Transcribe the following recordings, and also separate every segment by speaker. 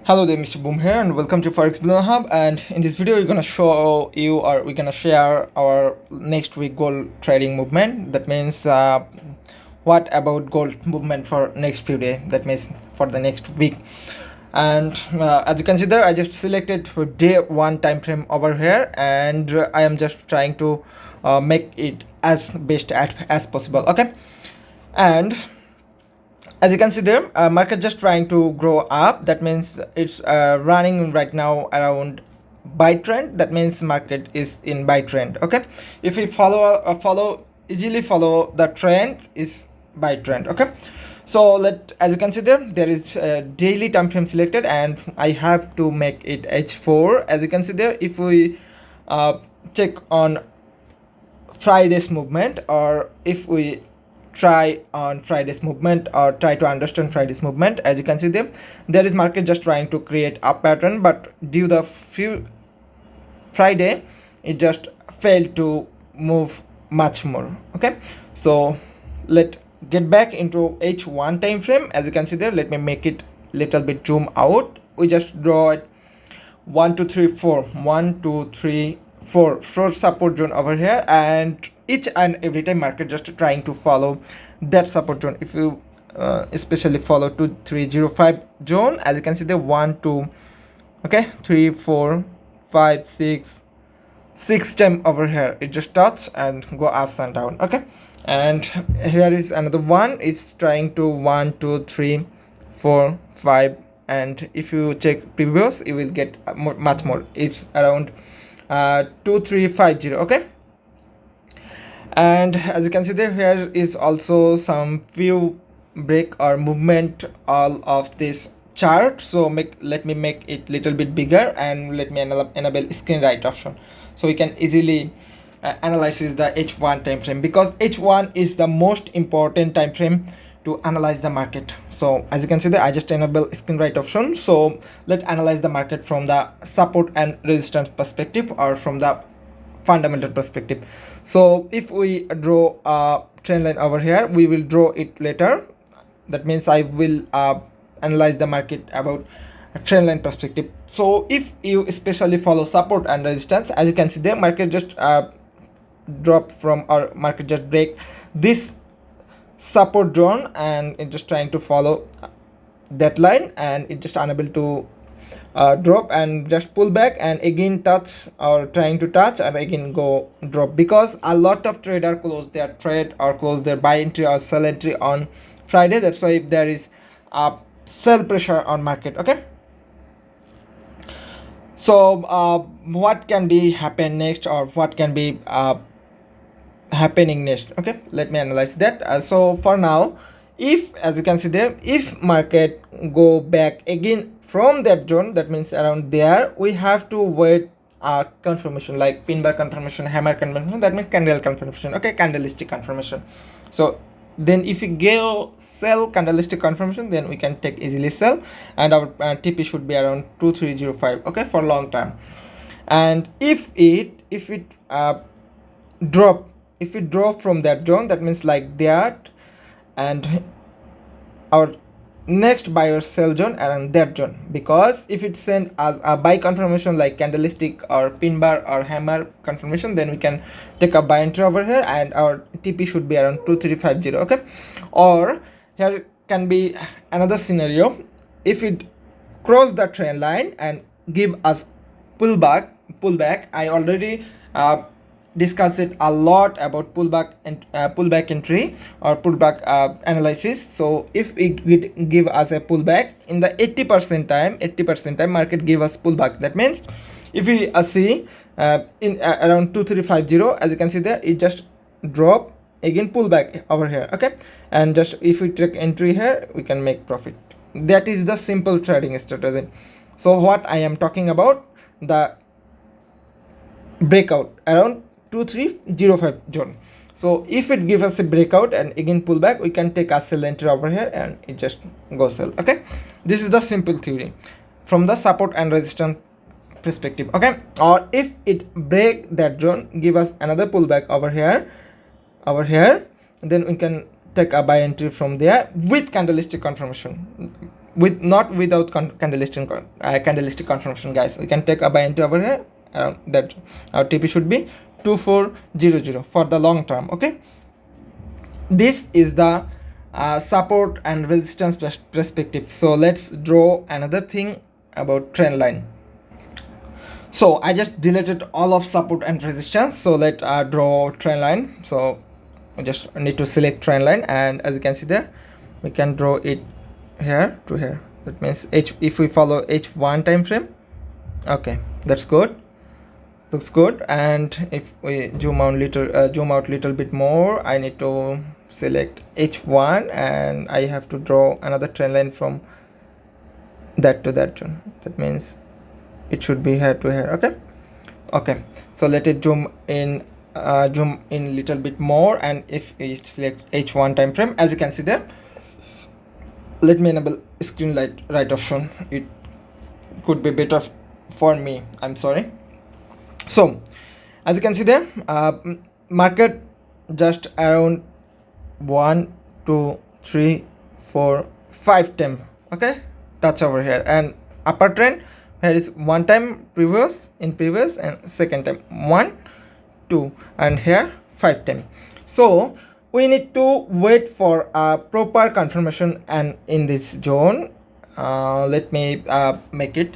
Speaker 1: Hello there, Mr. Boom here, and welcome to Forex Billionaire Hub. And in this video, we're gonna show you, or we're gonna share our next week gold trading movement. That means, what about gold movement for next few days? That means for the next week. And as you can see there, I just selected for day one time frame over here, and I am just trying to make it as best as possible. Okay, and as you can see there, market just trying to grow up. That means it's running right now around buy trend. That means market is in buy trend. Okay, if we easily follow the trend is buy trend. Okay, so as you can see there is a daily time frame selected, and I have to make it H4. As you can see there, if we check on Friday's movement, or if we try on Friday's movement, or try to understand Friday's movement, as you can see there is market just trying to create a pattern, but due the Friday it just failed to move much more. Okay, so let's get back into H1 time frame. As you can see there, let me make it little bit zoom out. We just draw it 1 2 3 4 1 2 3 4 support zone over here, and each and every time market just trying to follow that support zone. If you especially follow 2305 zone, as you can see the 1 2 okay 3 4 5 6 time over here, it just touch and go ups and down. Okay, and here is another one. It's trying to 1 2 3 4 5, and if you check previous, you will get much more. It's around 2350. Okay, and as you can see there, here is also some few break or movement all of this chart. So let me make it little bit bigger, and let me enable screen write option, so we can easily analyze the H1 time frame, because H1 is the most important time frame to analyze the market. So as you can see there, I just enable screen write option. So let's analyze the market from the support and resistance perspective, or from the fundamental perspective. So if we draw a trend line over here, we will draw it later. That means I will analyze the market about a trend line perspective. So if you especially follow support and resistance, as you can see there, market just drop from, or market just break this support zone, and it just trying to follow that line, and it just unable to drop and just pull back, and again touch, or trying to touch and again go drop, because a lot of trader close their trade or close their buy entry or sell entry on Friday. That's why if there is a sell pressure on market. Okay, so what can be happen next, or what can be happening next? Okay, let me analyze that. So for now, if, as you can see there, if market go back again from that zone, that means around there, we have to wait a confirmation, like pin bar confirmation, hammer confirmation, that means candle confirmation. Okay, candlestick confirmation. So then if we go sell candlestick confirmation, then we can take easily sell, and our TP should be around 2305. okay, for long term. And if it drop from that zone, that means like that, and our next buy or sell zone around that zone, because if it send as a buy confirmation like candlestick or pin bar or hammer confirmation, then we can take a buy entry over here, and our TP should be around 2350. okay, or here can be another scenario. If it cross the trend line and give us pullback, I already discussed it a lot about pullback and pullback entry or pullback analysis. So if it give us a pullback in the 80% time, market give us pullback. That means if we see in around 2350, as you can see there, it just drop again, pullback over here. Okay, and just if we take entry here, we can make profit. That is the simple trading strategy. So what I am talking about, the breakout around 2305 zone. So if it gives us a breakout and again pullback, we can take a sell entry over here, and it just go sell. Okay, this is the simple theory from the support and resistance perspective. Okay, or if it break that zone, give us another pullback over here, then we can take a buy entry from there with candlestick confirmation. with not without candlestick confirmation, guys. We can take a buy entry over here. That our TP should be 2400 for the long term. Okay, this is the support and resistance perspective. So let's draw another thing about trend line. So I just deleted all of support and resistance. So let draw trend line. So we just need to select trend line, and as you can see there, we can draw it here to here. That means if we follow H1 time frame, okay, that's good, looks good. And if we zoom out little bit more, I need to select H1, and I have to draw another trend line from that to that one. That means it should be here to here. Okay, so let it zoom in little bit more, and if we select H1 time frame, as you can see there, let me enable screen light right option. It could be better for me, I'm sorry. So as you can see there, market just around 1 2 3 4 5 time, okay, touch over here, and upper trend here is one time previous and second time 1 2, and here 5 time. So we need to wait for a proper confirmation and in this zone. Let me make it,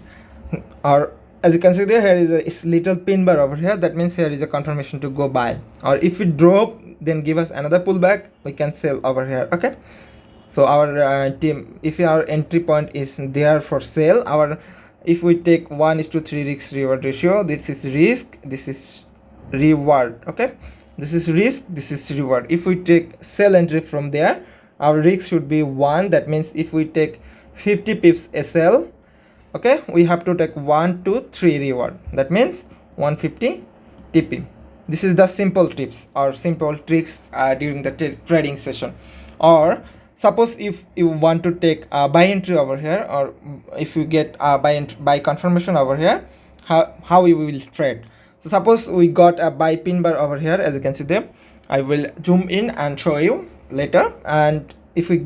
Speaker 1: or as you can see there, here is a little pin bar over here. That means here is a confirmation to go buy, or if it drop then give us another pullback, we can sell over here. Okay, so our team, if our entry point is there for sale, our if we take 1:3 risk reward ratio, this is risk, this is reward. Okay, this is risk, this is reward. If we take sell entry from there, our risk should be 1. That means if we take 50 pips SL, okay, we have to take 1 2 3 reward. That means 150 TP. This is the simple tips or simple tricks during the trading session. Or suppose if you want to take a buy entry over here, or if you get a buy confirmation over here, how we will trade. So suppose we got a buy pin bar over here, as you can see there. I will zoom in and show you later. And if we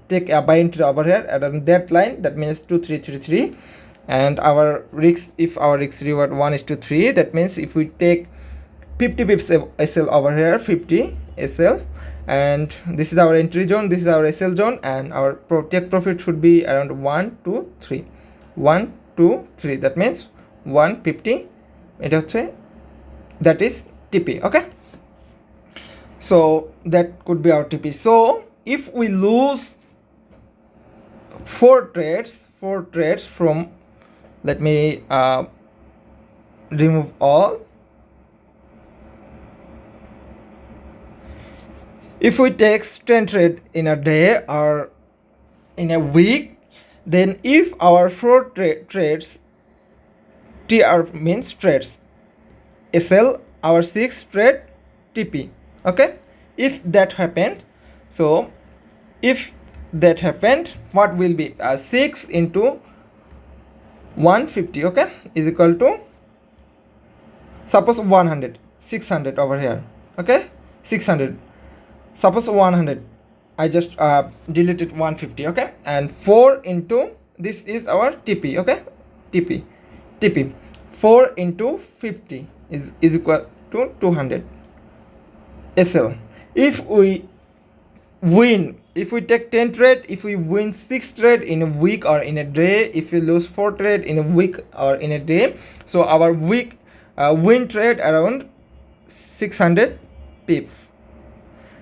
Speaker 1: take a buy entry over here at that line, that means 2333, and our risk, if our risk reward 1:3, that means if we take 50 pips SL over here, 50 SL, and this is our entry zone, this is our SL zone, and our take profit should be around 1 2 3 1 2 3. That means 150, that is TP. Okay, so that could be our TP. So if we lose 4 trades from, let me remove all. If we take 10 trade in a day or in a week, then if our 4 trades, TR means trades, SL, our 6 trade TP. Okay, if that happened, so if that happened, what will be 6 into 150, okay, is equal to, suppose 100, 600 over here. Okay, 600, suppose 100, I just deleted 150. Okay, and 4 into, this is our TP. Okay, TP 4 into 50 is equal to 200 SL. If we win, if we take 10 trade, if we win 6 trade in a week or in a day, if we lose 4 trade in a week or in a day, so our week win trade around 600 pips,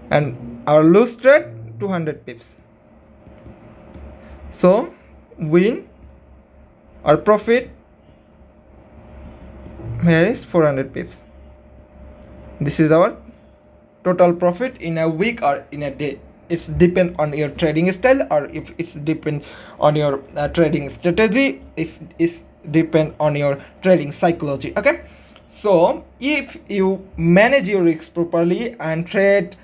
Speaker 1: and our lose trade 200 pips. So win or profit here is 400 pips. This is our total profit in a week or in a day. It's depend on your trading style, or if it's depend on your trading strategy, if it's depend on your trading psychology. Okay, so if you manage your risk properly and trade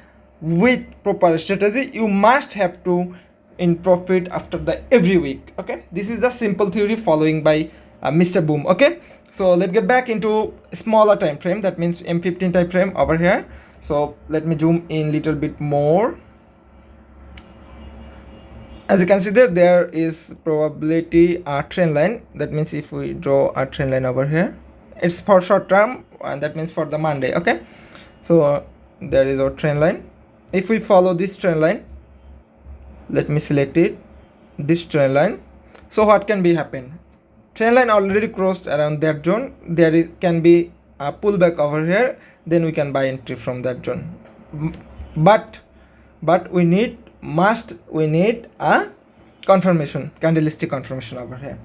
Speaker 1: with proper strategy, you must have to in profit after the every week. Okay, this is the simple theory following by Mr. Boom. Okay, so let's get back into smaller time frame, that means M15 time frame over here. So let me zoom in little bit more. As you can see there is probability a trend line. That means if we draw a trend line over here, it's for short term, and that means for the Monday. Okay, so there is our trend line. If we follow this trend line, let me select it, this trend line. So what can be happen? Trend line already crossed around that zone. Can be a pullback over here, then we can buy entry from that zone. But we need a confirmation, candlestick confirmation over here.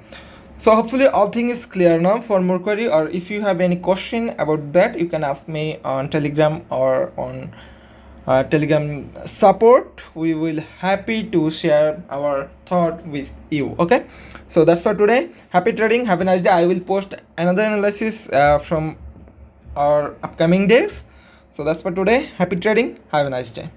Speaker 1: So hopefully all things is clear now. For more query, or if you have any question about that, you can ask me on Telegram or on Telegram support. We will happy to share our thought with you. Okay, so that's for today. Happy trading, have a nice day. I will post another analysis from our upcoming days. So that's for today. Happy trading, have a nice day.